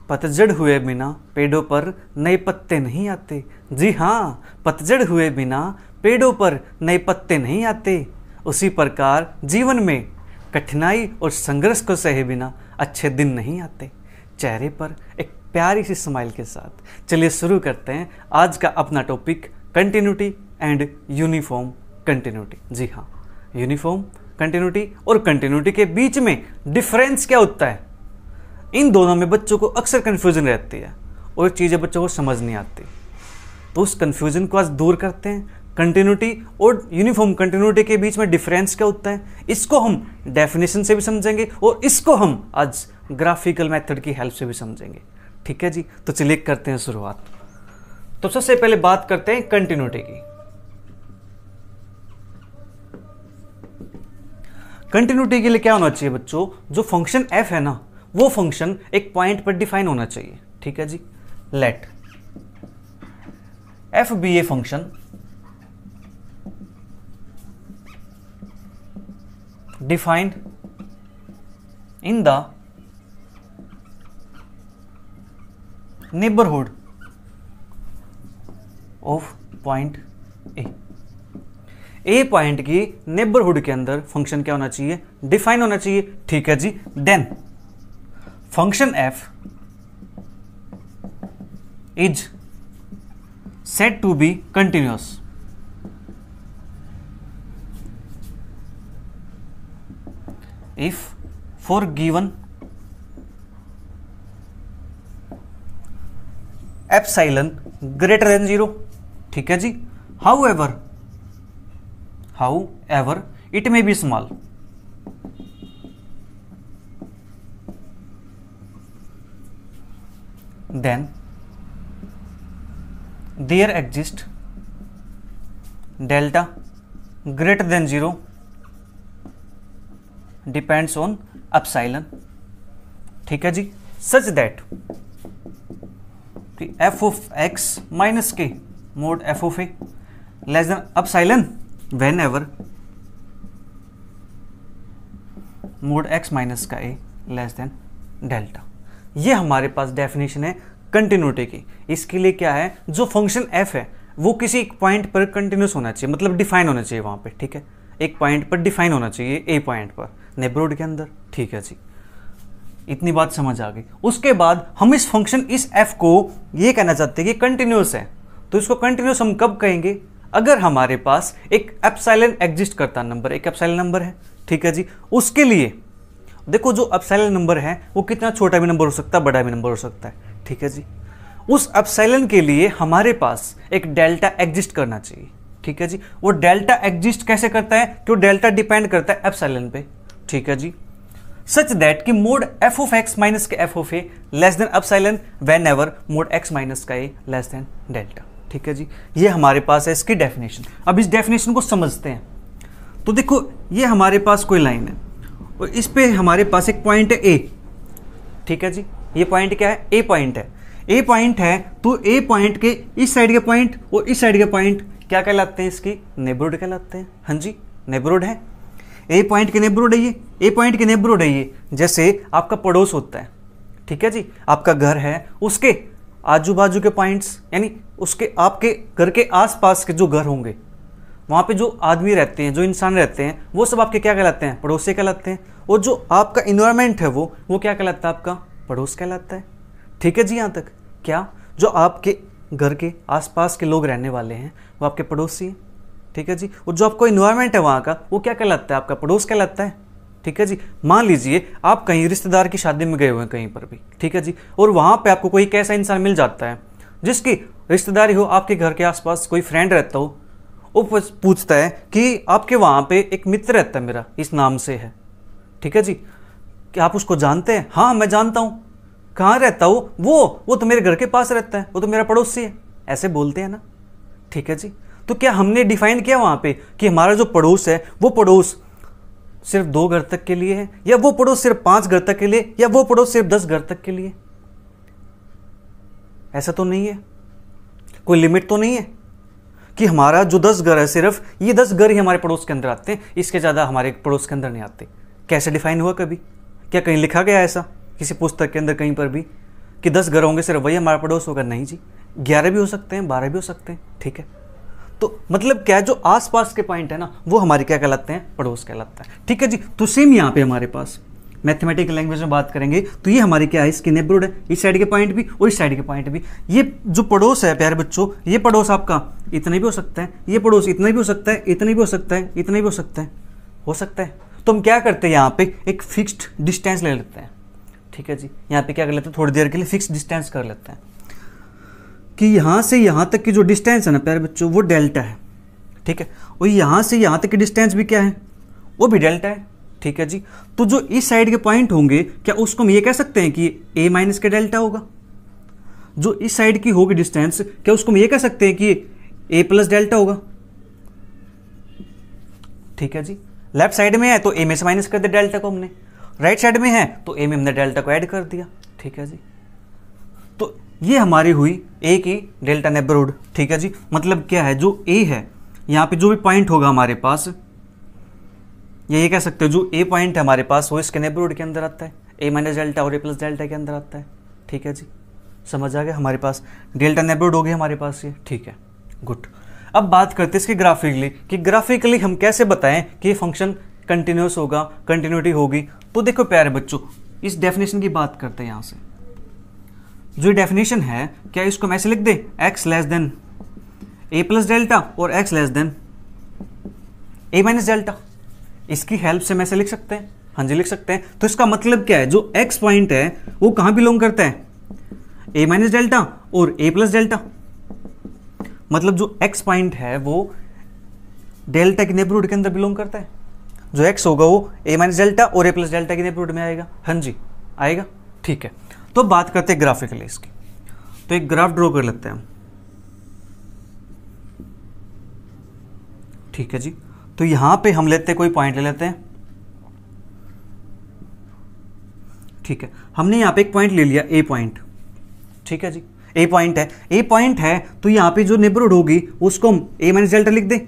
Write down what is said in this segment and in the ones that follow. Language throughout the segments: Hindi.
पतझड़ हुए बिना पेड़ों पर नए पत्ते नहीं आते। जी हाँ, पतझड़ हुए बिना पेड़ों पर नए पत्ते नहीं आते। उसी प्रकार जीवन में कठिनाई और संघर्ष को सहे बिना अच्छे दिन नहीं आते। चेहरे पर एक प्यारी सी स्माइल के साथ चलिए शुरू करते हैं आज का अपना topic, continuity and uniform continuity. जी हाँ, यूनिफॉर्म कंटिन्यूटी और कंटिन्यूटी के बीच में डिफरेंस क्या होता है, इन दोनों में बच्चों को अक्सर कन्फ्यूजन रहती है और चीज़ें बच्चों को समझ नहीं आती। तो उस कन्फ्यूजन को आज दूर करते हैं। कंटिन्यूटी और यूनिफॉर्म कंटिन्यूटी के बीच में डिफरेंस क्या होता है, इसको हम डेफिनेशन से भी समझेंगे और इसको हम आज ग्राफिकल मेथड की हेल्प से भी समझेंगे। ठीक है जी, तो चलिए करते हैं शुरुआत। तो सबसे पहले बात करते हैं कंटिन्यूटी की। कंटिन्यूटी के लिए क्या होना चाहिए बच्चों, जो फंक्शन f है ना, वो फंक्शन एक पॉइंट पर डिफाइन होना चाहिए। ठीक है जी, let f be a function defined in the neighbourhood of point a point की नेबरहुड के अंदर फंक्शन क्या होना चाहिए, डिफाइन होना चाहिए। ठीक है जी, then function f is said to be continuous if for given epsilon greater than 0। ठीक है जी, however it may be small। then there exists delta greater than 0 depends on epsilon। ठीक है जी, such that f of x minus k mod f of a less than epsilon whenever mod x minus का a less than delta। ये हमारे पास डेफिनेशन है कंटिन्यूटी की। इसके लिए क्या है, जो फंक्शन f है वो किसी एक पॉइंट पर कंटिन्यूस होना चाहिए, मतलब डिफाइन होना चाहिए वहां पे। ठीक है, एक पॉइंट पर डिफाइन होना चाहिए, ए पॉइंट पर नेबरहुड के अंदर। ठीक है जी, इतनी बात समझ आ गई। उसके बाद हम इस फंक्शन इस f को ये कहना चाहते हैं कि कंटिन्यूस है। तो इसको कंटिन्यूस हम कब कहेंगे, अगर हमारे पास एक एप्सिलॉन एग्जिस्ट करता नंबर, एक एप्सिलॉन नंबर है। ठीक है जी, उसके लिए देखो जो एप्सिलॉन नंबर है वो कितना छोटा भी नंबर हो सकता है, बड़ा भी नंबर हो सकता है। ठीक है जी, उस एप्सिलॉन के लिए हमारे पास एक डेल्टा एग्जिस्ट करना चाहिए। ठीक है जी, वो डेल्टा एग्जिस्ट कैसे करता है कि वो डेल्टा डिपेंड करता है एप्सिलॉन पे। ठीक है जी, सच दैट कि mod f of x minus के f of a less than epsilon whenever mod x minus का ए लेस देन डेल्टा। ठीक है जी, ये हमारे पास है इसकी डेफिनेशन। अब इस डेफिनेशन को समझते हैं। तो देखो ये हमारे पास कोई लाइन है और इस पे हमारे पास एक पॉइंट है ए। ठीक है जी, ये पॉइंट क्या है, ए पॉइंट है। ए पॉइंट है तो ए पॉइंट के इस साइड के पॉइंट और इस साइड के पॉइंट क्या कहलाते हैं, इसकी नेबरहुड कहलाते हैं। हाँ जी, नेबरहुड है। ए पॉइंट के नेबरहुड है ये, ए पॉइंट के नेबरहुड है ये। जैसे आपका पड़ोस होता है, ठीक है जी, आपका घर है, उसके आजू बाजू के पॉइंट्स यानी उसके आपके घर के आसपास के जो घर होंगे वहाँ पे जो आदमी रहते हैं, जो इंसान रहते हैं, वो सब आपके क्या कहलाते हैं, पड़ोसी कहलाते हैं। और जो आपका इन्वायरमेंट है वो क्या कहलाता है, आपका पड़ोस कहलाता है। ठीक है जी, यहाँ तक क्या जो आपके घर के आसपास के लोग रहने वाले हैं वो आपके पड़ोसी हैं। ठीक है जी, और जो आपका इन्वायरमेंट है वहाँ का वो क्या कहलाता है, आपका पड़ोस कहलाता है। ठीक है जी, मान लीजिए आप कहीं रिश्तेदार की शादी में गए हुए हैं कहीं पर भी, ठीक है जी, और वहाँ पे आपको कोई एक ऐसा इंसान मिल जाता है जिसकी रिश्तेदारी हो, आपके घर के आसपास कोई फ्रेंड रहता हो, वो पूछता है कि आपके वहाँ पे एक मित्र रहता है मेरा, इस नाम से है। ठीक है जी, क्या आप उसको जानते हैं? हाँ मैं जानता हूँ। कहाँ रहता हो? वो तो मेरे घर के पास रहता है, वो तो मेरा पड़ोसी है, ऐसे बोलते हैं ना। ठीक है जी, तो क्या हमने डिफाइन किया वहाँ पे कि हमारा जो पड़ोस है वो पड़ोस सिर्फ 2 घर तक के लिए है, या वो पड़ोस सिर्फ 5 घर तक के लिए, या वो पड़ोस सिर्फ 10 घर तक के लिए? ऐसा तो नहीं है, कोई लिमिट तो नहीं है कि हमारा जो 10 घर है सिर्फ ये 10 घर ही हमारे पड़ोस के अंदर आते हैं, इसके ज़्यादा हमारे पड़ोस के अंदर नहीं आते। कैसे डिफाइन हुआ कभी? क्या कहीं लिखा गया ऐसा किसी पुस्तक के अंदर कहीं पर भी कि 10 घर होंगे सिर्फ वही हमारा पड़ोस होगा, नहीं जी, 11 भी हो सकते हैं, 12 भी हो सकते हैं, ठीक है। तो मतलब क्या है, जो आसपास के पॉइंट है ना वो हमारे क्या कहलाते हैं, पड़ोस कहलाता है, ठीक है जी। तो सेम यहाँ पे हमारे पास मैथमेटिकल लैंग्वेज में बात करेंगे तो ये हमारी क्या है, इसकी नेबरहुड है, इस साइड के पॉइंट भी और इस साइड के पॉइंट भी। ये जो पड़ोस है प्यारे बच्चों, ये पड़ोस आपका इतना भी हो सकता है, ये पड़ोस इतना भी हो सकता है, इतना भी हो सकता है, इतना भी हो सकता है, हो सकता है। तो हम क्या करते हैं, यहाँ पे एक फिक्स्ड डिस्टेंस ले लेते हैं, ठीक है जी। यहाँ पे क्या कर लेते हैं, थोड़ी देर के लिए फिक्स्ड डिस्टेंस कर लेते हैं कि यहाँ से यहाँ तक की जो डिस्टेंस है ना प्यारे बच्चों, वो डेल्टा है, ठीक है। और यहाँ से यहाँ तक की डिस्टेंस भी क्या है, वो भी डेल्टा है, ठीक है जी। तो जो इस साइड के पॉइंट होंगे, क्या उसको हम ये कह सकते हैं कि a माइनस के डेल्टा होगा। जो इस साइड की होगी डिस्टेंस, क्या उसको हम ये कह सकते हैं कि a प्लस डेल्टा होगा, ठीक है जी। लेफ्ट साइड में है तो a में से माइनस कर दिया डेल्टा को हमने, राइट साइड में है तो a में हमने डेल्टा को ऐड कर दिया, ठीक है जी। तो ये हमारी हुई a की डेल्टा नेबरहुड, ठीक है जी। मतलब क्या है, जो a है यहाँ पे जो भी पॉइंट होगा हमारे पास, ये कह सकते हो जो a पॉइंट है हमारे पास वो इसके नेबरहुड के अंदर आता है, a माइनस डेल्टा और a प्लस डेल्टा के अंदर आता है, ठीक है जी। समझ आ गया, हमारे पास डेल्टा नेबरहुड हो गई हमारे पास ये, ठीक है, गुड। अब बात करते हैं इसकी ग्राफिकली, कि ग्राफिकली हम कैसे बताएं कि ये फंक्शन कंटिन्यूस होगा, कंटिन्यूटी होगी। तो देखो प्यारे बच्चों, इस डेफिनेशन की बात करते हैं। यहाँ से जो डेफिनेशन है, क्या इसको मैं ऐसे लिख दे, x less than a plus delta और x less than a minus delta, इसकी हेल्प से मैं ऐसे लिख सकते हैं, हाँ जी लिख सकते हैं। तो इसका मतलब क्या है, जो x पॉइंट है वो कहाँ बिलोंग करता है, a माइनस डेल्टा और a प्लस डेल्टा। मतलब जो x पॉइंट है वो डेल्टा की नेबरहुड के अंदर बिलोंग करता है। जो x होगा वो a माइनस डेल्टा और a प्लस डेल्टा की नेबरहुड में आएगा, हाँ जी आएगा, ठीक है। तो बात करते हैं ग्राफिकली इसकी, तो एक ग्राफ ड्रॉ कर लेते हैं हम, ठीक है जी। तो यहां पे हम लेते हैं, कोई पॉइंट ले लेते हैं, ठीक है। हमने यहां पे एक पॉइंट ले लिया a पॉइंट, ठीक है जी। a पॉइंट है तो यहां पे जो नेबरहुड होगी उसको हम a माइनस डेल्टा लिख दे,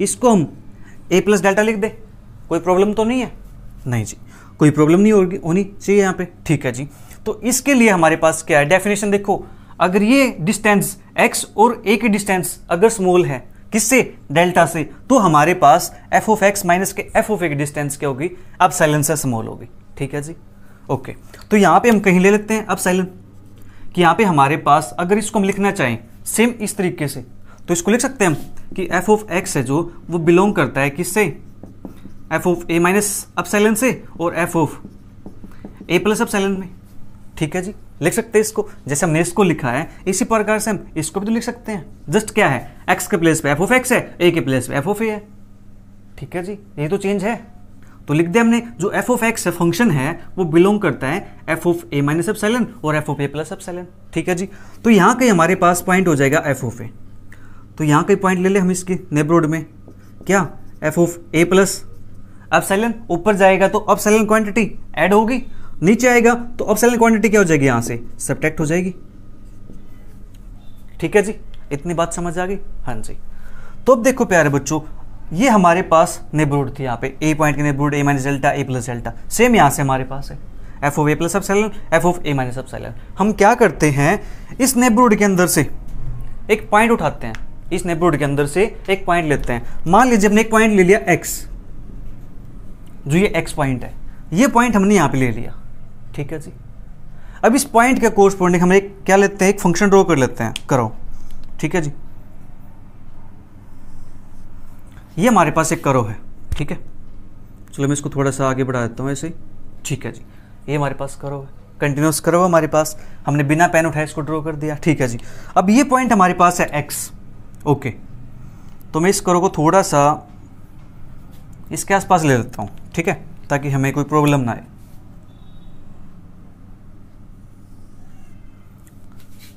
इसको हम a प्लस डेल्टा लिख दे। कोई प्रॉब्लम तो नहीं है, नहीं जी कोई प्रॉब्लम नहीं होनी चाहिए यहाँ पे, ठीक है जी। तो इसके लिए हमारे पास क्या है, डेफिनेशन देखो, अगर ये डिस्टेंस x और a की डिस्टेंस अगर स्मॉल है, किससे, डेल्टा से, तो हमारे पास f ऑफ x माइनस के f ऑफ a की डिस्टेंस क्या होगी, एप्सिलॉन से स्मॉल होगी, ठीक है जी, ओके। तो यहाँ पे हम कहीं ले लेते हैं एप्सिलॉन, कि यहाँ पे हमारे पास अगर इसको हम लिखना चाहें सेम इस तरीके से, तो इसको लिख सकते हैं हम कि f ऑफ x है जो वो बिलोंग करता है किससे, f of a minus epsilon से और f of a plus epsilon में, ठीक है जी। लिख सकते हैं इसको, जैसे हमने इसको लिखा है इसी प्रकार से हम इसको भी तो लिख सकते हैं। जस्ट क्या है, x के प्लेस पे f ऑफ x है, a के प्लेस पे f ऑफ a है, ठीक है जी। ये तो चेंज है, तो लिख दिया हमने, जो f ऑफ x फंक्शन है वो बिलोंग करता है f of a minus epsilon और f of a plus epsilon, ठीक है जी। तो यहाँ कहीं हमारे पास पॉइंट हो जाएगा f ऑफ a, तो यहाँ कहीं पॉइंट ले ले हम इसकी नेबरहुड में, क्या f of a plus epsilon, ऊपर जाएगा तो एप्सिलॉन क्वांटिटी ऐड होगी, नीचे आएगा तो एप्सिलॉन क्वांटिटी क्या हो जाएगी, यहाँ से सब्ट्रैक्ट हो जाएगी, ठीक है जी। इतनी बात समझ आ गई, हाँ जी। तो अब देखो प्यारे बच्चों, ये हमारे पास नेबरहुड थी, यहाँ पे a पॉइंट की neighbourhood a minus delta a plus delta, same यहाँ से हमारे पास है f of a plus epsilon f of a minus epsilon. हम क्या करते हैं, इस नेबरहुड के अंदर से एक पॉइंट उठाते हैं, इस नेबरहुड के अंदर से एक पॉइंट लेते हैं। मान लीजिए हमने एक पॉइंट ले लिया x, जो ये x पॉइंट है, ये पॉइंट हमने यहाँ पे ले लिया, ठीक है जी। अब इस पॉइंट के कोरस्पॉन्डिंग हम एक क्या लेते हैं, एक फंक्शन ड्रॉ कर लेते हैं, करो, ठीक है जी। ये हमारे पास एक करो है, ठीक है। चलो मैं इसको थोड़ा सा आगे बढ़ा देता हूँ ऐसे ही, ठीक है जी। ये हमारे पास करो है, कंटिन्यूस करो हमारे पास, हमने बिना पेन उठाए इसको ड्रॉ कर दिया, ठीक है जी। अब ये पॉइंट हमारे पास है x, ओके। तो मैं इस करो को थोड़ा सा इसके आसपास ले लेता हूँ, ठीक है, ताकि हमें कोई प्रॉब्लम ना आए।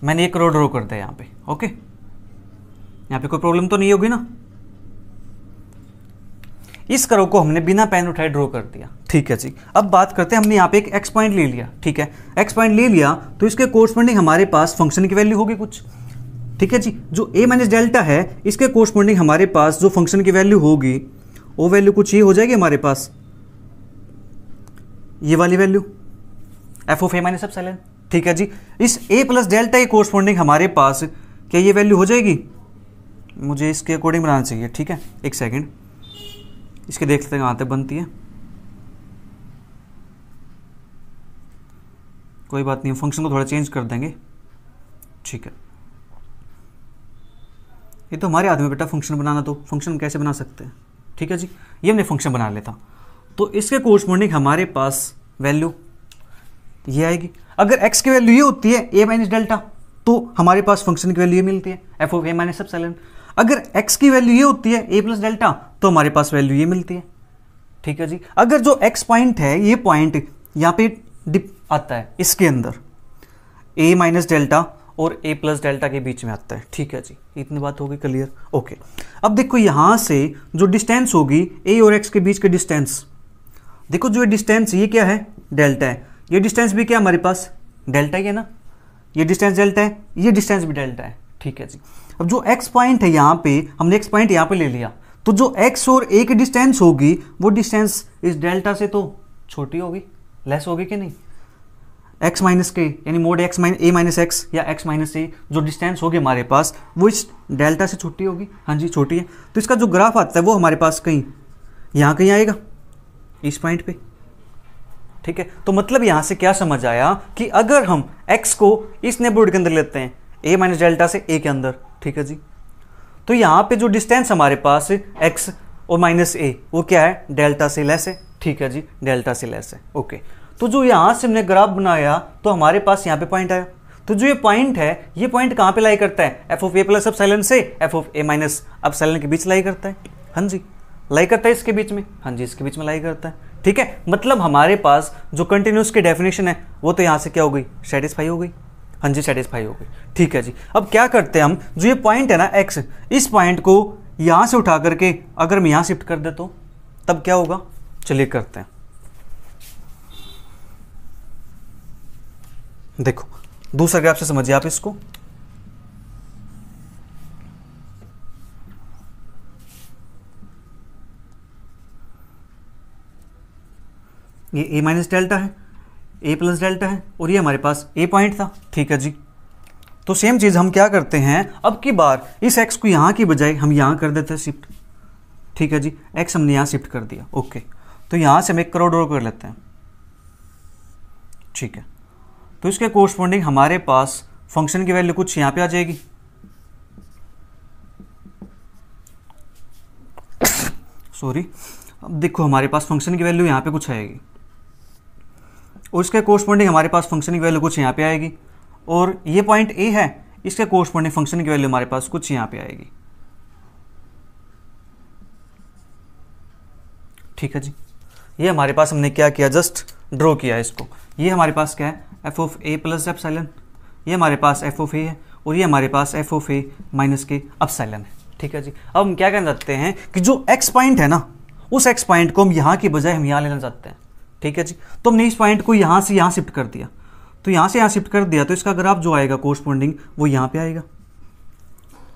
मैंने एक करो ड्रॉ कर दिया यहाँ पे, ओके। यहाँ पे कोई प्रॉब्लम तो नहीं होगी ना। इस करो को हमने बिना पेन उठाए ड्रॉ कर दिया, ठीक है जी। अब बात करते हैं, हमने यहाँ पे एक x पॉइंट ले लिया, ठीक है। x पॉइंट ले लिया तो इसके कोरस्पॉन्डिंग हमारे पास फंक्शन की वैल्यू होगी कुछ, ठीक है जी। जो a माइनस डेल्टा है इसके कोरस्पॉन्डिंग हमारे पास जो फंक्शन की वैल्यू होगी वो वैल्यू कुछ ये हो जाएगी हमारे पास, ये वाली value f of a minus epsilon, ठीक है जी। इस a प्लस डेल्टा के कोरस्पॉन्डिंग हमारे पास क्या ये वैल्यू हो जाएगी, मुझे इसके अकॉर्डिंग बनाना चाहिए, ठीक है। एक सेकेंड, इसके देख लेते हैं कहाँ तक बनती है। कोई बात नहीं, फंक्शन को थोड़ा चेंज कर देंगे, ठीक है। ये तो हमारे हाथ में बेटा फंक्शन बनाना, तो फंक्शन कैसे बना सकते हैं, ठीक है जी। ये हमने फंक्शन बना लेता, तो इसके कोरस्पॉन्डिंग हमारे पास वैल्यू ये आएगी। अगर x की वैल्यू ये होती है a माइनस डेल्टा, तो हमारे पास फंक्शन की वैल्यू ये मिलती है f of a minus epsilon. अगर x की वैल्यू ये होती है a प्लस डेल्टा, तो हमारे पास वैल्यू ये मिलती है, ठीक है जी। अगर जो x पॉइंट है, ये पॉइंट यहाँ पे डिप आता है इसके अंदर, a माइनस डेल्टा और a प्लस डेल्टा के बीच में आता है, ठीक है जी। इतनी बात होगी क्लियर, ओके। अब देखो यहाँ से जो डिस्टेंस होगी a और x के बीच के डिस्टेंस, देखो जो डिस्टेंस ये क्या है, डेल्टा है। ये डिस्टेंस भी क्या हमारे पास डेल्टा ही है ना, ये डिस्टेंस डेल्टा है, ये डिस्टेंस भी डेल्टा है, ठीक है जी। अब जो x पॉइंट है यहाँ पे, हमने x पॉइंट यहाँ पे ले लिया, तो जो x और a की डिस्टेंस होगी वो डिस्टेंस इस डेल्टा से तो छोटी होगी, लेस होगी कि नहीं। x माइनस के यानी mode x minus a minus x या x माइनस a, जो डिस्टेंस होगी हमारे पास वो इस डेल्टा से छोटी होगी, हाँ जी छोटी है। तो इसका जो ग्राफ आता है वो हमारे पास कहीं यहाँ कहीं आएगा, इस पॉइंट पे, ठीक है। तो मतलब यहाँ से क्या समझ आया कि अगर हम x को इस नेबरहुड के अंदर लेते हैं a माइनस डेल्टा से a के अंदर, ठीक है जी, तो यहाँ पे जो डिस्टेंस हमारे पास x और माइनस a वो क्या है, डेल्टा से लेस है, ठीक है जी, डेल्टा से लेस है, ओके। तो जो यहाँ से हमने ग्राफ बनाया तो हमारे पास यहाँ पे पॉइंट आया, तो जो ये पॉइंट है, ये पॉइंट कहाँ पे लाई करता है, f of a plus epsilon से f of a minus epsilon के बीच लाई करता है, हाँ जी लाई करता है इसके बीच में, हाँ जी इसके बीच में लाई करता है, ठीक है। मतलब हमारे पास जो कंटिन्यूस की डेफिनेशन है वो तो यहाँ से क्या हो गई, सेटिस्फाई हो गई, हाँ जी सेटिस्फाई हो गई, ठीक है जी। अब क्या करते हैं हम, जो ये पॉइंट है ना x, इस पॉइंट को यहाँ से उठा करके अगर मैं यहाँ शिफ्ट कर दे तो तब क्या होगा, चलिए करते हैं। देखो दूसरा ग्राफ से समझिए आप इसको, ये a माइनस डेल्टा है, a प्लस डेल्टा है, और ये हमारे पास a पॉइंट था, ठीक है जी। तो सेम चीज़ हम क्या करते हैं, अब की बार इस x को यहाँ की बजाय हम यहाँ कर देते हैं शिफ्ट, ठीक है जी। x हमने यहाँ शिफ्ट कर दिया, ओके। तो यहाँ से हम एक करोड़ ड्रॉ कर लेते हैं, ठीक है। तो इसके कोरस्पॉन्डिंग हमारे पास फंक्शन की वैल्यू कुछ यहाँ पे आ जाएगी, सॉरी। अब देखो हमारे पास फंक्शन की वैल्यू यहाँ पे कुछ आएगी, और इसके कोरस्पॉन्डिंग हमारे पास फंक्शन की वैल्यू कुछ यहाँ पे आएगी, और ये पॉइंट ए है, इसके कोरस्पॉन्डिंग फंक्शन की वैल्यू हमारे पास कुछ यहाँ पे आएगी, ठीक है जी। ये हमारे पास हमने क्या किया, जस्ट ड्रॉ किया इसको। ये हमारे पास क्या है, f of a plus epsilon, ये हमारे पास एफ ऑफ ए है, और ये हमारे पास एफ ऑफ ए माइनस के एप्सिलॉन है, ठीक है जी। अब हम क्या करना चाहते हैं कि जो एक्स पॉइंट है ना, उस एक्स पॉइंट को हम यहाँ की बजाय हम यहाँ लेना चाहते हैं, ठीक है जी। तो हमने इस पॉइंट को यहाँ से यहाँ शिफ्ट कर दिया, तो यहाँ से यहाँ शिफ्ट कर दिया, तो इसका ग्राफ जो आएगा कोरस्पॉन्डिंग वो यहाँ पे आएगा,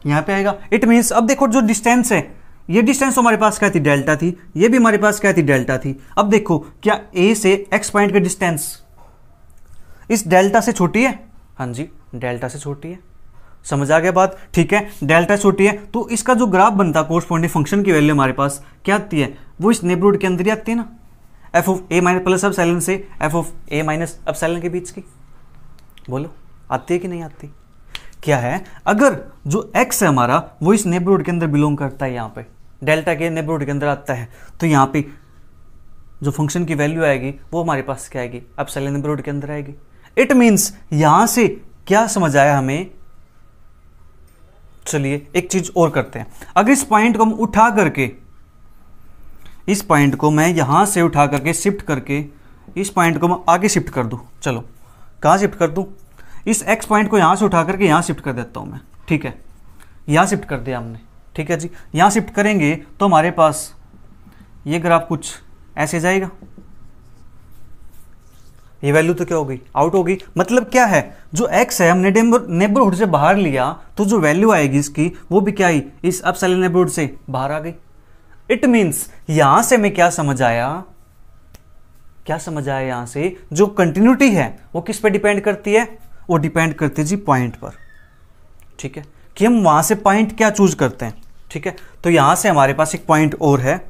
यहाँ पे आएगा। इट मीन्स अब देखो जो डिस्टेंस है, ये डिस्टेंस हमारे पास क्या थी, डेल्टा थी, ये भी हमारे पास क्या थी, डेल्टा थी। अब देखो क्या ए से एक्स पॉइंट की डिस्टेंस इस डेल्टा से छोटी है, हाँ जी डेल्टा से छोटी है, समझ आ गया बात, ठीक है। डेल्टा छोटी है तो इसका जो ग्राफ बनता है कोरस्पॉन्डिंग फंक्शन की वैल्यू हमारे पास क्या आती है, वो इस नेबरहुड के अंदर ही आती है ना, f of a minus plus epsilon से f of a minus epsilon के बीच की, बोलो आती है कि नहीं आती। क्या है, अगर जो x है हमारा वो इस नेबरहुड के अंदर बिलोंग करता है, यहाँ पे डेल्टा के नेबरहुड के अंदर आता है, तो यहाँ पे जो फंक्शन की वैल्यू आएगी वो हमारे पास क्या आएगी, एप्सिलॉन नेबरहुड के अंदर आएगी। इट मीन्स यहाँ से क्या समझ आया हमें, चलिए एक चीज और करते हैं। अगर इस पॉइंट को हम उठा करके, इस पॉइंट को मैं यहां से उठा करके शिफ्ट करके इस पॉइंट को मैं आगे शिफ्ट कर दूं, चलो कहां शिफ्ट कर दूं, इस x पॉइंट को यहां से उठा करके यहां शिफ्ट कर देता हूं मैं, ठीक है। यहां शिफ्ट कर दिया हमने, ठीक है जी। यहां शिफ्ट करेंगे तो हमारे पास ये ग्राफ कुछ ऐसे जाएगा, ये वैल्यू तो क्या हो गई, आउट हो गई। मतलब क्या है, जो x है हमने नेबरहुड से बाहर लिया, तो जो वैल्यू आएगी इसकी वो भी क्या आई, इस एप्सिलॉन नेबरहुड से बाहर आ गई। इट मीन्स यहां से हमें क्या समझ आया, क्या समझ आया यहाँ से, जो कंटिन्यूटी है वो किस पे डिपेंड करती है, वो डिपेंड करती है जी पॉइंट पर, ठीक है, कि हम वहां से पॉइंट क्या चूज करते हैं, ठीक है। तो यहां से हमारे पास एक पॉइंट और है,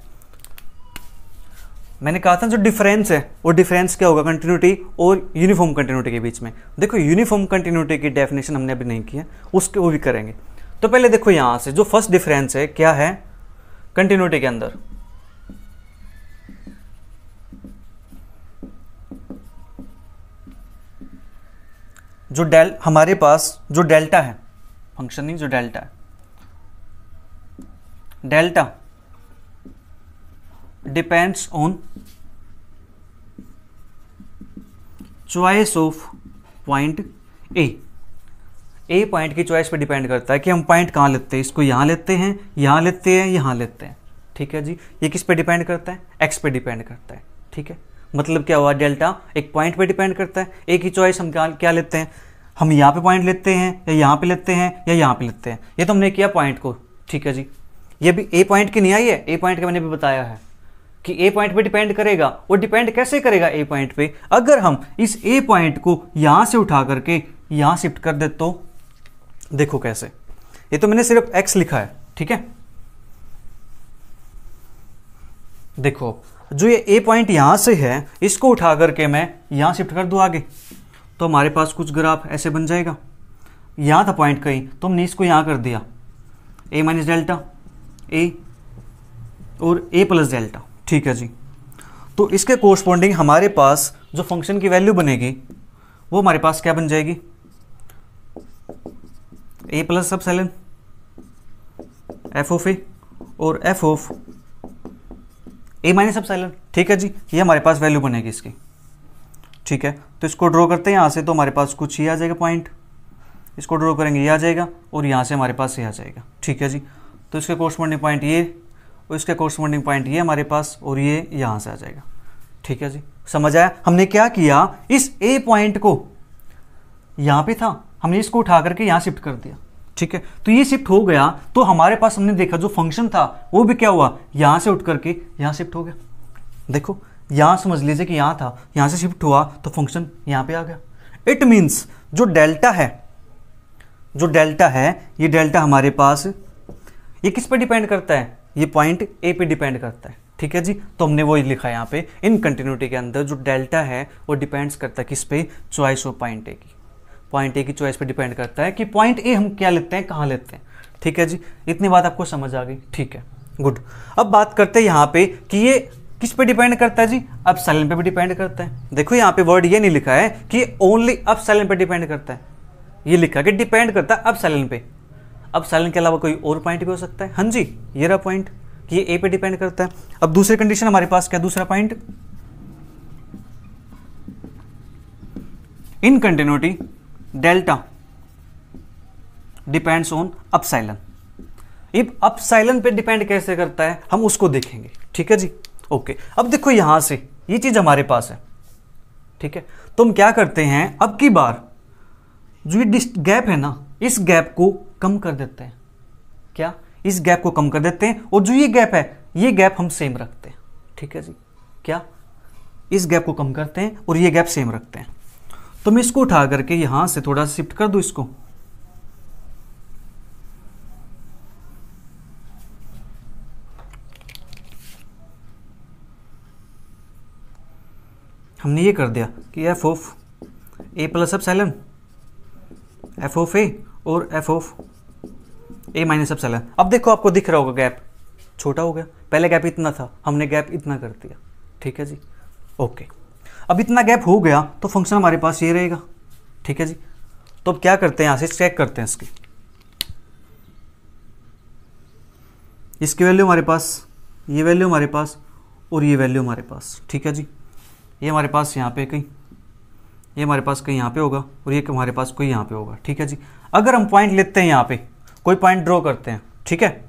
मैंने कहा था जो डिफरेंस है वो डिफरेंस क्या होगा, कंटिन्यूटी और यूनिफॉर्म कंटिन्यूटी के बीच में। देखो यूनिफॉर्म कंटिन्यूटी की डेफिनेशन हमने अभी नहीं की है, उसके वो भी करेंगे। तो पहले देखो यहां से जो फर्स्ट डिफरेंस है क्या है कंटिन्यूटी के अंदर, जो हमारे पास जो डेल्टा है, फंक्शन नहीं, जो डेल्टा है, delta depends on choice of point a point की चॉइस पे डिपेंड करता है कि हम पॉइंट कहाँ लेते हैं, इसको यहाँ लेते हैं, यहाँ लेते हैं, यहाँ लेते हैं, ठीक है जी। ये किस पे डिपेंड करता है, एक्स पे डिपेंड करता है, ठीक है। मतलब क्या हुआ, डेल्टा एक पॉइंट पे डिपेंड करता है, ए की चॉइस हम क्या लेते हैं, हम यहाँ पे पॉइंट लेते हैं या यहाँ पे लेते हैं या यहाँ पे लेते हैं, ये तो हमने किया पॉइंट को, ठीक है जी। ये भी ए पॉइंट की नहीं आई है, ए पॉइंट का मैंने भी बताया है कि ए पॉइंट पे डिपेंड करेगा। वो डिपेंड कैसे करेगा ए पॉइंट पे, अगर हम इस ए पॉइंट को यहां से उठा करके यहां शिफ्ट कर दे तो देखो कैसे, ये तो मैंने सिर्फ एक्स लिखा है, ठीक है। देखो जो ये ए पॉइंट यहां से है, इसको उठा करके मैं यहां शिफ्ट कर दूं आगे, तो हमारे पास कुछ ग्राफ ऐसे बन जाएगा। यहां था पॉइंट कहीं, तो हमने इसको यहां कर दिया ए माइनस डेल्टा ए और ए प्लस डेल्टा, ठीक है जी। तो इसके कोरस्पॉन्डिंग हमारे पास जो फंक्शन की वैल्यू बनेगी वो हमारे पास क्या बन जाएगी, ए plus epsilon f of a और f of a minus epsilon, ठीक है जी। ये हमारे पास वैल्यू बनेगी इसकी, ठीक है। तो इसको ड्रॉ करते हैं यहाँ से, तो हमारे पास कुछ ये आ जाएगा पॉइंट, इसको ड्रॉ करेंगे ये आ जाएगा और यहाँ से हमारे पास ये आ जाएगा, ठीक है जी। तो इसके कोरस्पॉन्डिंग पॉइंट ये और इसके कोरस्पॉन्डिंग पॉइंट ये हमारे पास, और ये यहाँ से आ जाएगा, ठीक है जी। समझ आया, हमने क्या किया, इस ए पॉइंट को यहाँ पे था, हमने इसको उठा करके यहाँ शिफ्ट कर दिया, ठीक है। तो ये शिफ्ट हो गया, तो हमारे पास हमने देखा जो फंक्शन था वो भी क्या हुआ, यहाँ से उठ करके यहाँ शिफ्ट हो गया। देखो यहाँ समझ लीजिए कि यहाँ था, यहाँ से शिफ्ट हुआ तो फंक्शन यहाँ पे आ गया। इट मीन्स जो डेल्टा है, जो डेल्टा है, ये डेल्टा हमारे पास ये किस पे डिपेंड करता है, ये पॉइंट ए पे डिपेंड करता है, ठीक है जी। तो हमने वो लिखा है यहाँ पे, इन कंटिन्यूटी के अंदर जो डेल्टा है वो डिपेंड्स करता है किस पे, चॉइस ऑफ पॉइंट ए की, पॉइंट ए की चॉइस पे डिपेंड करता है कि पॉइंट ए हम क्या लेते हैं, कहाँ लेते हैं, ठीक है जी। इतनी बात आपको समझ आ गई, ठीक है, गुड। अब बात करते हैं यहाँ पे कि ये किस पे डिपेंड करता है जी, एप्सिलॉन पे भी डिपेंड करता है। देखो यहाँ पे वर्ड ये नहीं लिखा है कि ओनली एप्सिलॉन पे डिपेंड करता है, ये लिखा है कि डिपेंड करता है एप्सिलॉन पे। एप्सिलॉन के अलावा कोई और पॉइंट भी हो सकता है, हाँ जी, ये रहा पॉइंट कि ये ए पे डिपेंड करता है। अब दूसरी कंडीशन हमारे पास क्या, दूसरा point, in continuity delta depends on epsilon. अब एप्सिलॉन पे डिपेंड कैसे करता है हम उसको देखेंगे, ठीक है जी, ओके। अब देखो यहां से ये चीज हमारे पास है, ठीक है। तो हम क्या करते हैं, अब की बार जो ये गैप है ना, इस गैप को कम कर देते हैं, क्या, इस गैप को कम कर देते हैं, और जो ये गैप है ये गैप हम सेम रखते हैं, ठीक है जी। क्या, इस गैप को कम करते हैं और ये गैप सेम रखते हैं। तो मैं इसको उठा करके यहां से थोड़ा शिफ्ट कर दूं इसको, हमने ये कर दिया कि f of a plus epsilon, f of a और f of a minus epsilon. अब देखो आपको दिख रहा होगा गैप छोटा हो गया, पहले गैप इतना था, हमने गैप इतना कर दिया, ठीक है जी, ओके। अब इतना गैप हो गया तो फंक्शन हमारे पास ये रहेगा, ठीक है जी। तो अब क्या करते हैं, यहां से चेक करते हैं इसकी वैल्यू हमारे पास, ये वैल्यू हमारे पास और ये वैल्यू हमारे पास, ठीक है जी। ये हमारे पास यहाँ पे कहीं, ये हमारे पास कहीं यहाँ पे होगा और ये हमारे पास कोई यहाँ पे होगा, ठीक है जी। अगर हम पॉइंट लेते हैं, यहाँ पे कोई पॉइंट ड्रॉ करते हैं, ठीक है,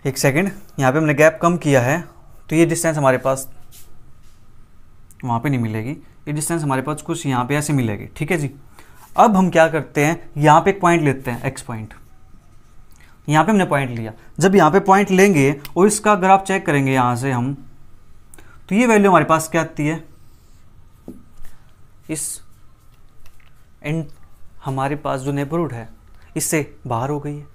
एक सेकेंड, यहाँ पे हमने गैप कम किया है, तो ये डिस्टेंस हमारे पास वहाँ पे नहीं मिलेगी, ये डिस्टेंस हमारे पास कुछ यहाँ पे ऐसे मिलेगी, ठीक है जी। अब हम क्या करते हैं, यहाँ पे एक पॉइंट लेते हैं, एक्स पॉइंट, यहाँ पे हमने पॉइंट लिया। जब यहाँ पे पॉइंट लेंगे और इसका अगर आप चेक करेंगे यहाँ से हम, तो ये वैल्यू हमारे पास क्या आती है, इस हमारे पास जो नेबरहुड है इससे बाहर हो गई है।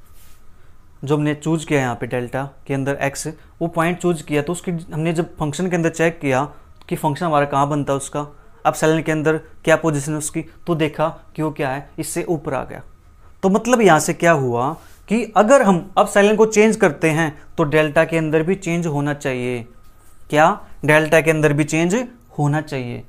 जो हमने चूज किया यहाँ पे डेल्टा के अंदर एक्स, वो पॉइंट चूज किया तो उसकी हमने जब फंक्शन के अंदर चेक किया कि फंक्शन हमारा कहाँ बनता है उसका, एप्सिलॉन के अंदर क्या पोजीशन है उसकी, तो देखा कि वो क्या है, इससे ऊपर आ गया। तो मतलब यहाँ से क्या हुआ कि अगर हम एप्सिलॉन को चेंज करते हैं तो डेल्टा के अंदर भी चेंज होना चाहिए। क्या, डेल्टा के अंदर भी चेंज होना चाहिए।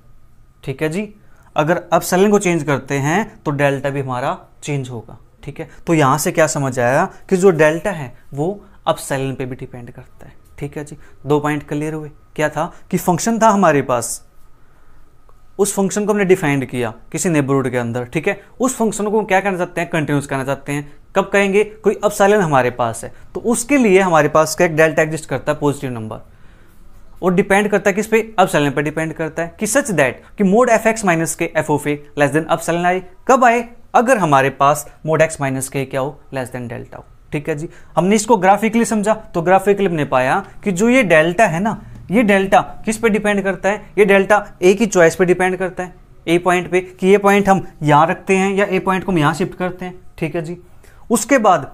ठीक है जी, अगर एप्सिलॉन को चेंज करते हैं तो डेल्टा भी हमारा चेंज होगा। ठीक है, तो यहां से क्या समझ आया कि जो डेल्टा है वो एप्सिलॉन पे भी डिपेंड करता है। ठीक है जी, 2 पॉइंट क्लियर हुए। क्या था कि फंक्शन था हमारे पास, उस फंक्शन को हमने डिफाइंड किया किसी नेबरहुड के अंदर। ठीक है, उस फंक्शन को क्या करना चाहते हैं, कंटिन्यूस करना चाहते हैं। कब कहेंगे, कोई एप्सिलॉन हमारे पास है तो उसके लिए हमारे पास का एक डेल्टा एग्जिस्ट करता है, पॉजिटिव नंबर, और डिपेंड करता है किस पे, एप्सिलॉन पे डिपेंड करता है कि सच दैट कि मोड एफ एक्स माइनस के f of a less than epsilon आए। कब आए, अगर हमारे पास मोड एक्स माइनस के क्या हो, लेस देन डेल्टा हो। ठीक है जी, हमने इसको ग्राफिकली समझा तो ग्राफिकली हमने पाया कि जो ये डेल्टा है ना, ये डेल्टा किस पे डिपेंड करता है, ये डेल्टा ए की चॉइस पे डिपेंड करता है, ए पॉइंट पे कि ये पॉइंट हम यहाँ रखते हैं या ए पॉइंट को हम यहाँ शिफ्ट करते हैं। ठीक है जी, उसके बाद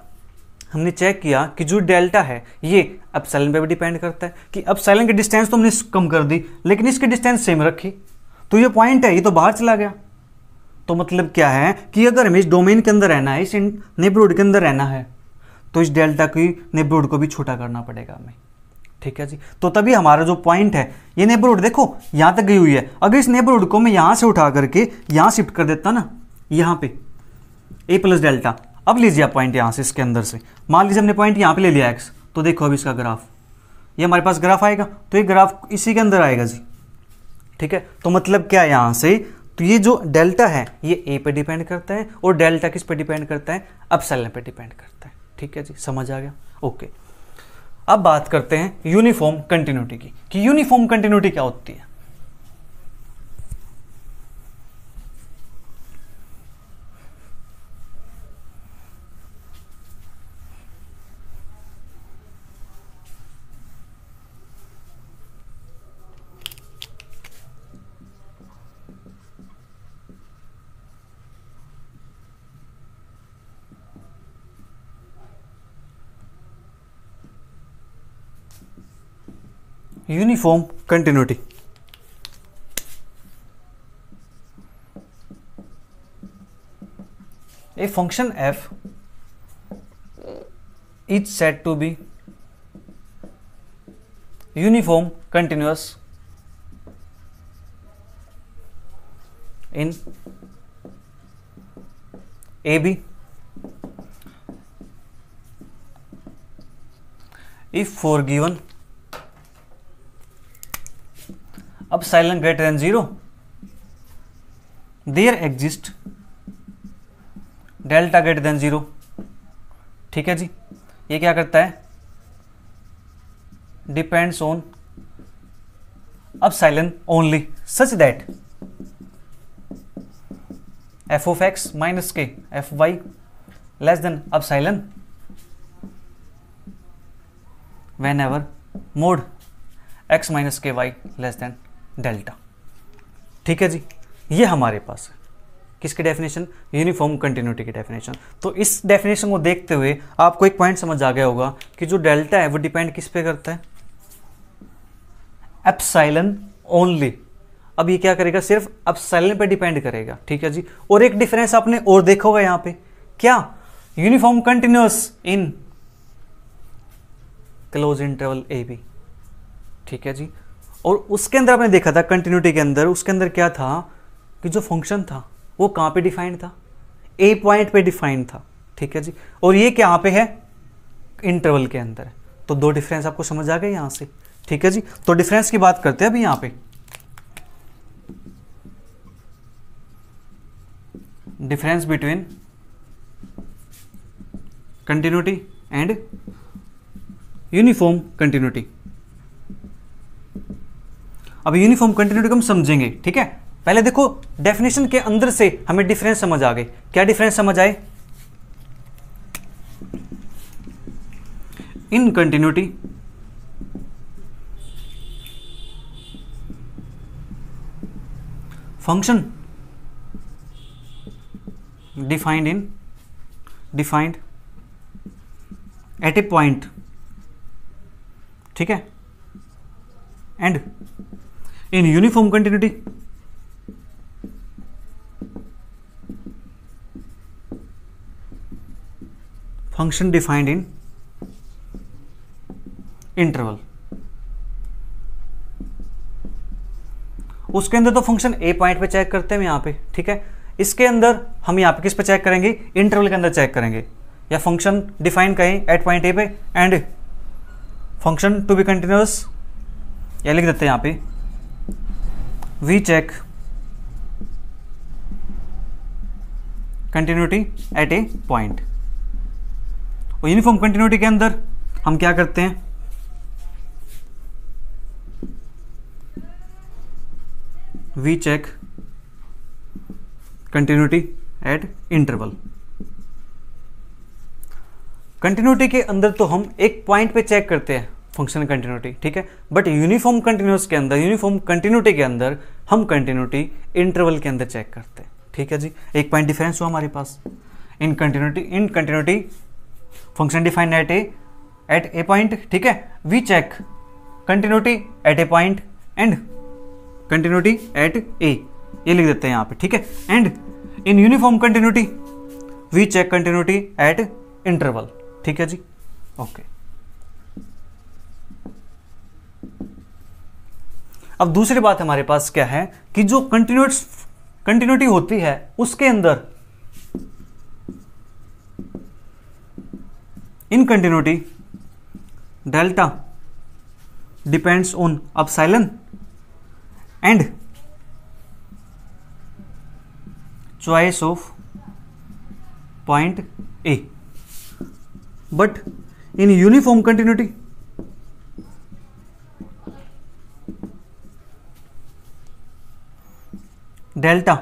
हमने चेक किया कि जो डेल्टा है ये एप्सिलॉन पे भी डिपेंड करता है कि एप्सिलॉन की डिस्टेंस तो हमने कम कर दी लेकिन इसकी डिस्टेंस सेम रखी, तो ये पॉइंट है ये तो बाहर चला गया। तो मतलब क्या है कि अगर हमें इस डोमेन के अंदर रहना है, इस नेबरहुड के अंदर रहना है, तो इस डेल्टा की नेबरहुड को भी छोटा करना पड़ेगा हमें। ठीक है जी, तो तभी हमारा जो पॉइंट है, ये नेबरहुड देखो यहाँ तक गई हुई है, अगर इस नेबरहुड को मैं यहाँ से उठा करके यहाँ शिफ्ट कर देता ना, यहाँ पे ए प्लस डेल्टा, अब लीजिए आप पॉइंट यहाँ से इसके अंदर से, मान लीजिए हमने पॉइंट यहाँ पे ले लिया एक्स, तो देखो अब इसका ग्राफ, ये हमारे पास ग्राफ आएगा, तो ये ग्राफ इसी के अंदर आएगा जी। ठीक है, तो मतलब क्या है यहाँ से, तो ये जो डेल्टा है ये ए पे डिपेंड करता है और डेल्टा किस पे डिपेंड करता है, एप्सिलॉन पे डिपेंड करता है। ठीक है जी, समझ आ गया। ओके, अब बात करते हैं यूनिफॉर्म कंटिन्यूटी की, कि यूनिफॉर्म कंटिन्यूटी क्या होती है। Uniform continuity, a function f is said to be uniform continuous in AB if for given epsilon greater than 0 there exist delta greater than 0। ठीक है जी, ये क्या करता है, depends on epsilon only such that f of x minus के f y less than epsilon whenever mod x minus के वाई लेस देन डेल्टा। ठीक है जी, ये हमारे पास है किसकी डेफिनेशन, यूनिफॉर्म कंटिन्यूटी की डेफिनेशन। तो इस डेफिनेशन को देखते हुए आपको एक पॉइंट समझ आ गया होगा कि जो डेल्टा है वो डिपेंड किस पे करता है, एप्सिलॉन ओनली। अब ये क्या करेगा, सिर्फ एप्सिलॉन पे डिपेंड करेगा। ठीक है जी, और एक डिफरेंस आपने और देखा होगा यहाँ पे, क्या, uniform continuous in close interval a b. ठीक है जी, और उसके अंदर आपने देखा था कंटिन्यूटी के अंदर, उसके अंदर क्या था कि जो फंक्शन था वो कहाँ पे डिफाइंड था, ए पॉइंट पे डिफाइंड था। ठीक है जी, और ये कहाँ पे है, इंटरवल के अंदर है। तो दो डिफरेंस आपको समझ आ गए यहाँ से। ठीक है जी, तो डिफरेंस की बात करते हैं अभी यहाँ पे, difference between continuity and uniform continuity. अब यूनिफॉर्म कंटिन्यूटी को हम समझेंगे। ठीक है, पहले देखो डेफिनेशन के अंदर से हमें डिफरेंस समझ आ गए। क्या डिफरेंस समझ आए, in continuity function defined at a point, ठीक है, and in uniform continuity function defined in interval. उसके अंदर तो फंक्शन ए पॉइंट पे चेक करते हैं यहां पे, ठीक है। इसके अंदर हम यहां पे किस पे चेक करेंगे, इंटरवल के अंदर चेक करेंगे, या फंक्शन डिफाइन कहें एट पॉइंट ए पे and function to be continuous, या लिख देते हैं यहां पे we check continuity at a point. और यूनिफॉर्म कंटिन्यूटी के अंदर हम क्या करते हैं, we check continuity at interval. Continuity के अंदर तो हम एक पॉइंट पे चेक करते हैं फंक्शन कंटिन्यूटी, ठीक है, बट यूनिफॉर्म कंटिन्यूअस के अंदर, यूनिफॉर्म कंटिन्यूटी के अंदर हम कंटिन्यूटी इंटरवल के अंदर चेक करते हैं, ठीक है जी। एक पॉइंट डिफरेंस हुआ हमारे पास। In continuity function defined at a point, ठीक है, we check continuity at a point and continuity at a, ये लिख देते हैं यहां पे, ठीक है। And in uniform continuity we check continuity at interval, ठीक है जी, ओके। अब दूसरी बात हमारे पास क्या है कि जो कंटिन्यूटी होती है उसके अंदर in continuity delta depends on epsilon and choice of point a, but in uniform continuity delta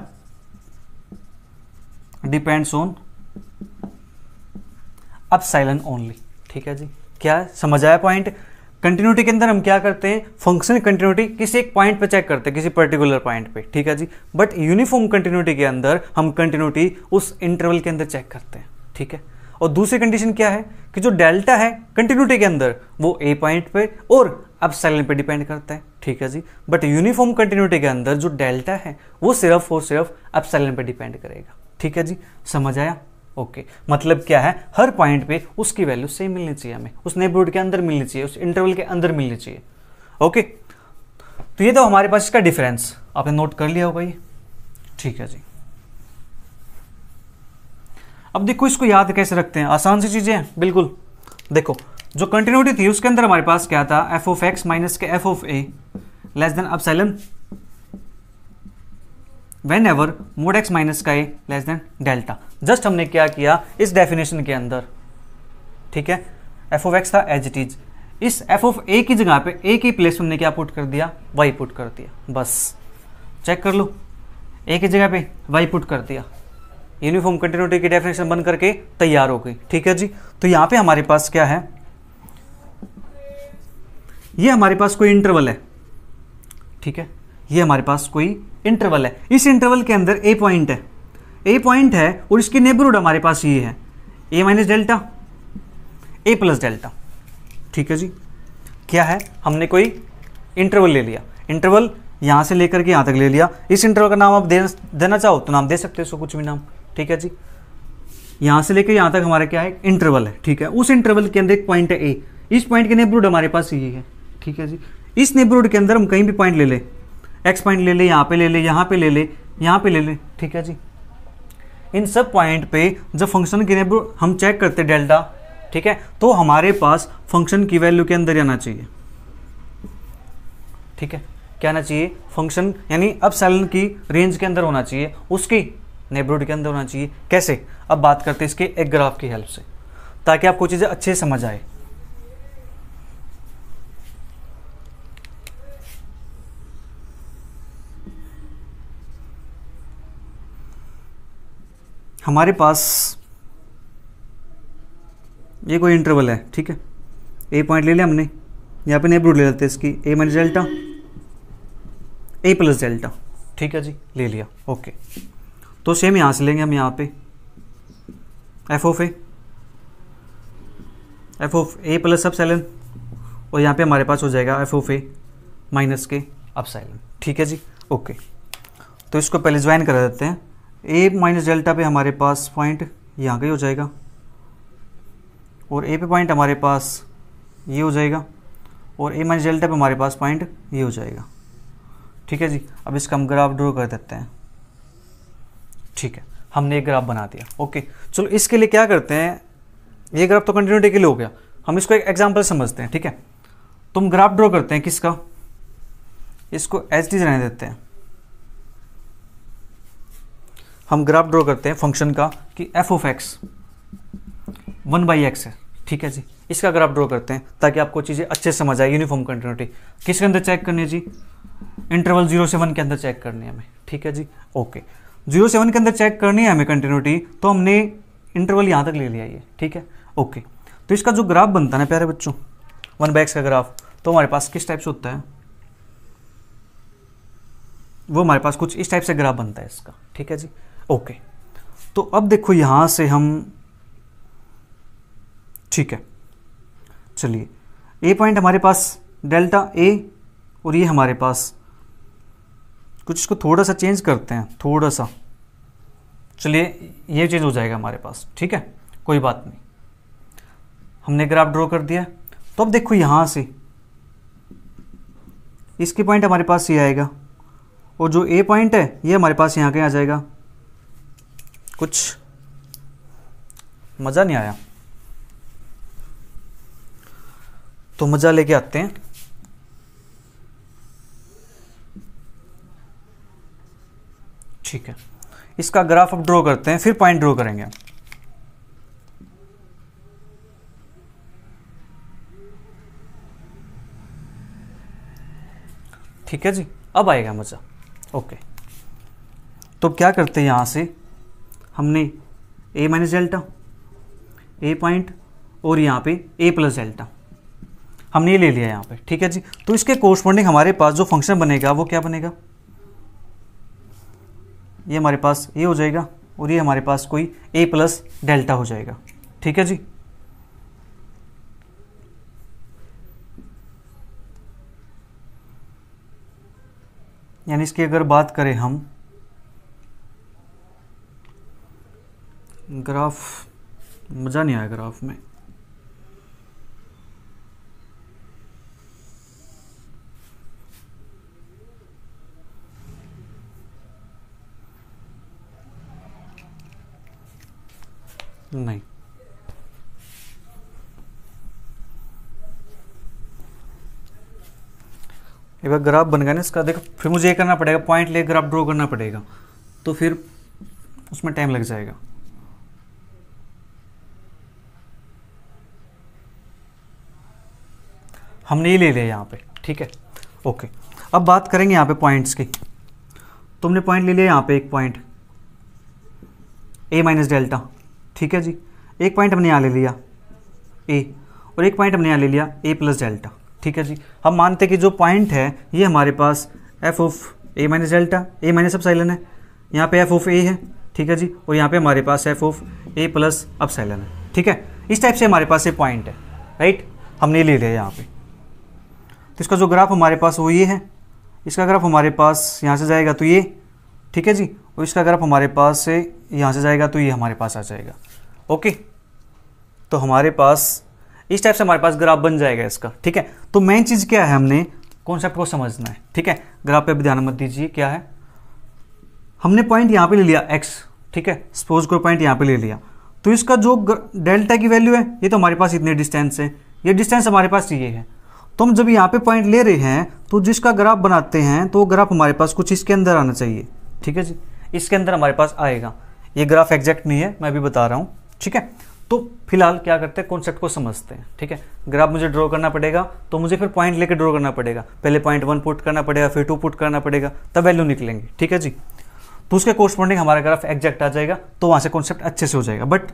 depends on epsilon only, ठीक है जी। क्या समझ आया पॉइंट? कंटिन्यूटी के अंदर हम क्या करते हैं, फंक्शन कंटिन्यूटी किसी एक पॉइंट पे चेक करते हैं, किसी पर्टिकुलर पॉइंट पे, ठीक है जी। बट यूनिफॉर्म कंटिन्यूटी के अंदर हम कंटिन्यूटी उस इंटरवल के अंदर चेक करते हैं, ठीक है। और दूसरी कंडीशन क्या है कि जो डेल्टा है कंटिन्यूटी के अंदर वो ए पॉइंट पे और एप्सिलॉन पे डिपेंड करता है, ठीक है जी। बट यूनिफॉर्म कंटिन्यूटी के अंदर जो डेल्टा है वो सिर्फ और सिर्फ एप्सिलॉन पे डिपेंड करेगा, ठीक है जी। समझ आया? ओके मतलब क्या है, हर पॉइंट पे उसकी वैल्यू सेम मिलनी चाहिए, हमें उस नेबरहुड के अंदर मिलनी चाहिए, उस इंटरवल के अंदर मिलनी चाहिए। ओके तो ये तो हमारे पास इसका डिफरेंस आपने नोट कर लिया होगा ये, ठीक है जी। अब देखो इसको याद कैसे रखते हैं, आसान सी चीजें हैं बिल्कुल। देखो जो कंटिन्यूटी थी उसके अंदर हमारे पास क्या था, एफ ऑफ एक्स माइनस के f of a less than epsilon whenever mod x minus का a less than delta. Just हमने क्या किया इस डेफिनेशन के अंदर, ठीक है, एफ ऑफ एक्स था एज इट इज, इस एफ ऑफ ए की जगह पे ए की प्लेस हमने क्या पुट कर दिया, वाई पुट कर दिया, बस चेक कर लो, ए की जगह पे वाई पुट कर दिया, यूनिफॉर्म कंटिन्यूटी की डेफिनेशन बन करके तैयार हो गई, ठीक है जी। तो यहां पे हमारे पास क्या है, ये हमारे पास कोई इंटरवल है, ठीक है, ये हमारे पास कोई इंटरवल है, इस इंटरवल के अंदर ए पॉइंट है, ए पॉइंट है और इसकी नेबरहुड हमारे पास ये है, ए minus delta a plus delta, ठीक है जी। क्या है, हमने कोई इंटरवल ले लिया, इंटरवल यहां से लेकर के यहां तक ले लिया, इस इंटरवल का नाम आप देना चाहो तो नाम दे सकते हो, इसको कुछ भी नाम, ठीक है जी। यहां से लेकर यहां तक हमारा क्या है, इंटरवल है, ठीक है। उस इंटरवल के अंदर एक पॉइंट है ए, इस पॉइंट के नेबरहुड हमारे पास ये है, ठीक है जी। इस नेबरहुड के अंदर हम कहीं भी पॉइंट ले ले, एक्स पॉइंट ले ले, यहाँ पे ले ले, यहाँ पे ले ले, यहाँ पे ले ले, ठीक है जी। इन सब पॉइंट पे जब फंक्शन की नेबरहुड हम चेक करते डेल्टा, ठीक है, तो हमारे पास फंक्शन की वैल्यू के अंदर आना चाहिए, ठीक है, क्या आना चाहिए, फंक्शन यानी एप्सिलॉन की रेंज के अंदर होना चाहिए, उसकी नेबरहुड के अंदर होना चाहिए। कैसे, अब बात करते हैं इसके एक ग्राफ की हेल्प से, ताकि आपको चीजें अच्छे से समझ आए। हमारे पास ये कोई इंटरवल है, ठीक है, ए पॉइंट ले लिया हमने, यहाँ पे नेबरहुड ले लेते हैं इसकी, ए minus delta a plus delta, ठीक है जी, ले लिया। ओके, तो सेम यहाँ से लेंगे हम यहाँ पे F of a plus epsilon, और यहाँ पे हमारे पास हो जाएगा एफ ऑफ ए माइनस के एप्सिलॉन। ठीक है जी, ओके। तो इसको पहले ज्वाइन करा देते हैं। ए माइनस डेल्टा पे हमारे पास पॉइंट यहाँ का ही हो जाएगा, और ए पे पॉइंट हमारे पास ये हो जाएगा, और ए माइनस डेल्टा पे हमारे पास पॉइंट ये हो जाएगा। ठीक है जी, अब इसका हम ग्राफ ड्रॉ कर देते हैं। ठीक है, हमने एक ग्राफ बना दिया। ओके, चलो इसके लिए क्या करते हैं, ये ग्राफ तो कंटिन्यूटी के लिए हो गया, हम इसको एक एग्जांपल समझते हैं। ठीक है, तो हम ग्राफ ड्रॉ करते हैं किसका, इसको एच डी रहने देते हैं। हम ग्राफ ड्रॉ करते हैं फंक्शन का कि एफ ऑफ एक्स 1/x है। ठीक है जी, इसका ग्राफ ड्रॉ करते हैं ताकि आपको चीज़ें अच्छे से समझ आए। यूनिफॉर्म कंटिन्यूटी किसके अंदर चेक करनी है जी, इंटरवल 0 से 1 के अंदर चेक करनी है हमें। ठीक है जी, ओके, 0 से 1 के अंदर चेक करनी है हमें कंटिन्यूटी, तो हमने इंटरवल यहाँ तक ले लिया ये। ठीक है, ओके। तो इसका जो ग्राफ बनता है ना प्यारे बच्चों, 1/x का ग्राफ, तो हमारे पास किस टाइप से होता है, वो हमारे पास कुछ इस टाइप से ग्राफ बनता है इसका। ठीक है जी, ओके। तो अब देखो यहाँ से हम, ठीक है, चलिए ए पॉइंट हमारे पास डेल्टा ए, और ये हमारे पास कुछ, इसको थोड़ा सा चेंज करते हैं, थोड़ा सा, चलिए ये चेंज हो जाएगा हमारे पास। ठीक है, कोई बात नहीं, हमने ग्राफ ड्रॉ कर दिया। तो अब देखो यहाँ से इसकी पॉइंट हमारे पास ये आएगा, और जो ए पॉइंट है ये हमारे पास यहाँ के आ जाएगा। कुछ मज़ा नहीं आया, तो मज़ा लेके आते हैं। ठीक है, इसका ग्राफ अब ड्रॉ करते हैं, फिर पॉइंट ड्रॉ करेंगे। ठीक है जी, अब आएगा मज़ा। ओके, तो क्या करते हैं, यहाँ से हमने ए माइनस डेल्टा, ए पॉइंट, और यहाँ पे ए प्लस डेल्टा हमने ये ले लिया यहाँ पे। ठीक है जी, तो इसके कोरस्पॉन्डिंग हमारे पास जो फंक्शन बनेगा वो क्या बनेगा, ये हमारे पास ये हो जाएगा, और ये हमारे पास कोई ए प्लस डेल्टा हो जाएगा। ठीक है जी, यानी इसकी अगर बात करें हम, ग्राफ मज़ा नहीं आया ग्राफ में। नहीं, एक बार ग्राफ बन गया ना इसका, देखो फिर मुझे ये करना पड़ेगा, पॉइंट ले ग्राफ ड्रॉ करना पड़ेगा, तो फिर उसमें टाइम लग जाएगा। हमने ये ले लिया यहाँ पे। ठीक है, ओके। अब बात करेंगे यहाँ पे पॉइंट्स की। तुमने पॉइंट ले लिया यहाँ पे, एक पॉइंट ए माइनस डेल्टा। ठीक है जी, एक पॉइंट हमने यहाँ ले लिया ए, और एक पॉइंट हमने यहाँ ले लिया ए प्लस डेल्टा। ठीक है जी, हम मानते हैं कि जो पॉइंट है ये हमारे पास f of a minus delta, a minus epsilon है, यहाँ पे एफ ऑफ ए है। ठीक है जी, और यहाँ पे हमारे पास f of a plus epsilon है। ठीक है, इस टाइप से हमारे पास ये पॉइंट है, राइट, हमने ले लिया यहाँ पे। तो इसका जो ग्राफ हमारे पास वो ये है, इसका ग्राफ हमारे पास यहाँ से जाएगा तो ये, ठीक है जी, और इसका ग्राफ हमारे पास से यहाँ से जाएगा तो ये हमारे पास आ जाएगा। ओके, तो हमारे पास इस टाइप से हमारे पास ग्राफ बन जाएगा इसका। ठीक है, तो मेन चीज़ क्या है, हमने कॉन्सेप्ट को समझना है। ठीक है, ग्राफ पे भी ध्यान मत दीजिए क्या है, हमने पॉइंट यहाँ पे ले लिया x। ठीक है, सपोज को पॉइंट यहाँ पे ले लिया, तो इसका जो डेल्टा की वैल्यू है ये तो हमारे पास इतने डिस्टेंस है, ये डिस्टेंस हमारे पास ये है। तो हम जब यहाँ पे पॉइंट ले रहे हैं तो जिसका ग्राफ बनाते हैं तो वो ग्राफ हमारे पास कुछ इसके अंदर आना चाहिए। ठीक है जी, इसके अंदर हमारे पास आएगा। ये ग्राफ एग्जैक्ट नहीं है, मैं भी बता रहा हूँ। ठीक है, तो फिलहाल क्या करते हैं, कॉन्सेप्ट को समझते हैं। ठीक है, ग्राफ मुझे ड्रॉ करना पड़ेगा तो मुझे फिर पॉइंट लेके ड्रॉ करना पड़ेगा। पहले पॉइंट 1 पुट करना पड़ेगा, फिर 2 पुट करना पड़ेगा, तब वैल्यू निकलेंगे। ठीक है जी, तो उसके कोरस्पॉन्डिंग हमारा ग्राफ एग्जैक्ट आ जाएगा, तो वहाँ से कॉन्सेप्ट अच्छे से हो जाएगा। बट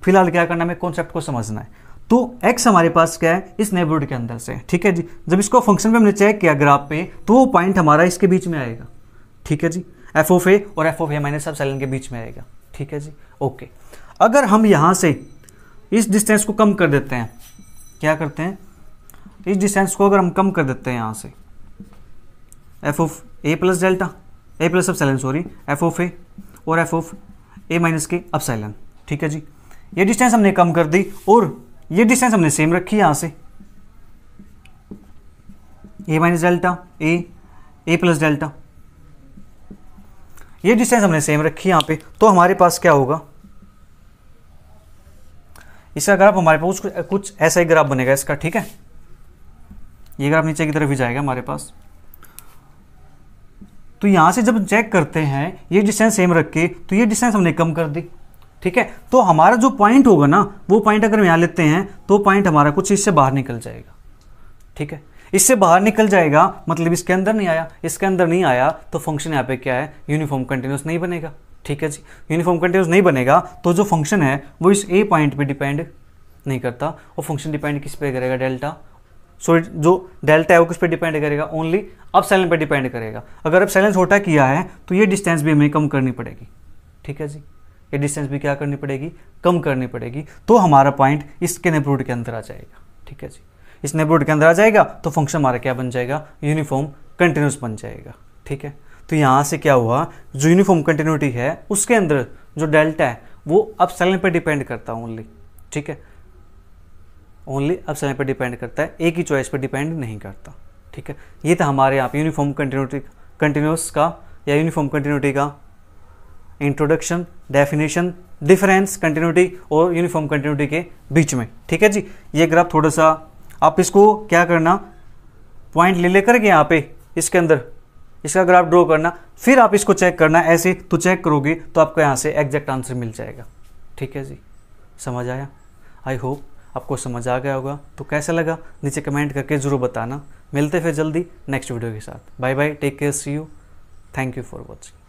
फिलहाल क्या करना है, हमें कॉन्सेप्ट को समझना है। तो x हमारे पास क्या है, इस नेबरहुड के अंदर से। ठीक है जी, जब इसको फंक्शन पे हमने चेक किया ग्राफ पे, तो वो पॉइंट हमारा इसके बीच में आएगा। ठीक है जी, एफ ऑफ ए और f of a minus epsilon के बीच में आएगा। ठीक है जी, ओके। अगर हम यहाँ से इस डिस्टेंस को कम कर देते हैं, क्या करते हैं, इस डिस्टेंस को अगर हम कम कर देते हैं यहाँ से, f of a plus delta, a plus epsilon sorry, f of a और एफ ऑफ ए माइनस के एप्सिलॉन। ठीक है जी, ये डिस्टेंस हमने कम कर दी और ये डिस्टेंस हमने सेम रखी यहाँ से, ए minus delta, a plus delta, ये डिस्टेंस हमने सेम रखी यहाँ पे। तो हमारे पास क्या होगा, इसका ग्राफ हमारे पास कुछ ऐसा ही ग्राफ बनेगा इसका। ठीक है, ये ग्राफ नीचे की तरफ ही जाएगा हमारे पास। तो यहां से जब चेक करते हैं ये डिस्टेंस सेम रख के, तो ये डिस्टेंस हमने कम कर दी। ठीक है, तो हमारा जो पॉइंट होगा ना, वो पॉइंट अगर हम यहाँ लेते हैं तो पॉइंट हमारा कुछ इससे बाहर निकल जाएगा। ठीक है, इससे बाहर निकल जाएगा मतलब इसके अंदर नहीं आया, इसके अंदर नहीं आया तो फंक्शन यहाँ पे क्या है, यूनिफॉर्म कंटिन्यूस नहीं बनेगा। ठीक है जी, यूनिफॉर्म कंटिन्यूस नहीं बनेगा तो जो फंक्शन है वो इस ए पॉइंट पे डिपेंड नहीं करता, और फंक्शन डिपेंड किस पे करेगा, डेल्टा, सॉरी जो डेल्टा है वो किस पे डिपेंड करेगा, ओनली एप्सिलॉन पे डिपेंड करेगा। अगर एप्सिलॉन छोटा किया है तो ये डिस्टेंस भी हमें कम करनी पड़ेगी। ठीक है जी, ये डिस्टेंस भी क्या करनी पड़ेगी, कम करनी पड़ेगी, तो हमारा पॉइंट इसके नेबरहुड के अंदर आ जाएगा। ठीक है जी, इस नेबरहुड के अंदर आ जाएगा तो फंक्शन हमारा क्या बन जाएगा, यूनिफॉर्म कंटिन्यूस बन जाएगा। ठीक है, तो यहाँ से क्या हुआ, जो यूनिफॉर्म कंटिन्यूटी है उसके अंदर जो डेल्टा है वो एप्सिलॉन पे डिपेंड करता है ओनली। ठीक है, ओनली एप्सिलॉन पे डिपेंड करता है, एक ही चॉइस पे डिपेंड नहीं करता। ठीक है, ये था हमारे यहाँ पे यूनिफॉर्म कंटिन्यूस का या यूनिफॉर्म कंटिन्यूटी का इंट्रोडक्शन, डेफिनेशन, डिफरेंस कंटिन्यूटी और यूनिफॉर्म कंटिन्यूटी के बीच में। ठीक है जी, ये ग्राफ थोड़ा सा आप इसको क्या करना, पॉइंट ले लेकर के यहाँ पे इसके अंदर इसका ग्राफ ड्रॉ करना, फिर आप इसको चेक करना, ऐसे तो चेक करोगे तो आपको यहाँ से एग्जैक्ट आंसर मिल जाएगा। ठीक है जी, समझ आया? आई होप आपको समझ आ गया होगा। तो कैसा लगा नीचे कमेंट करके ज़रूर बताना। मिलते फिर जल्दी नेक्स्ट वीडियो के साथ। Bye bye, take care, see you, thank you for watching.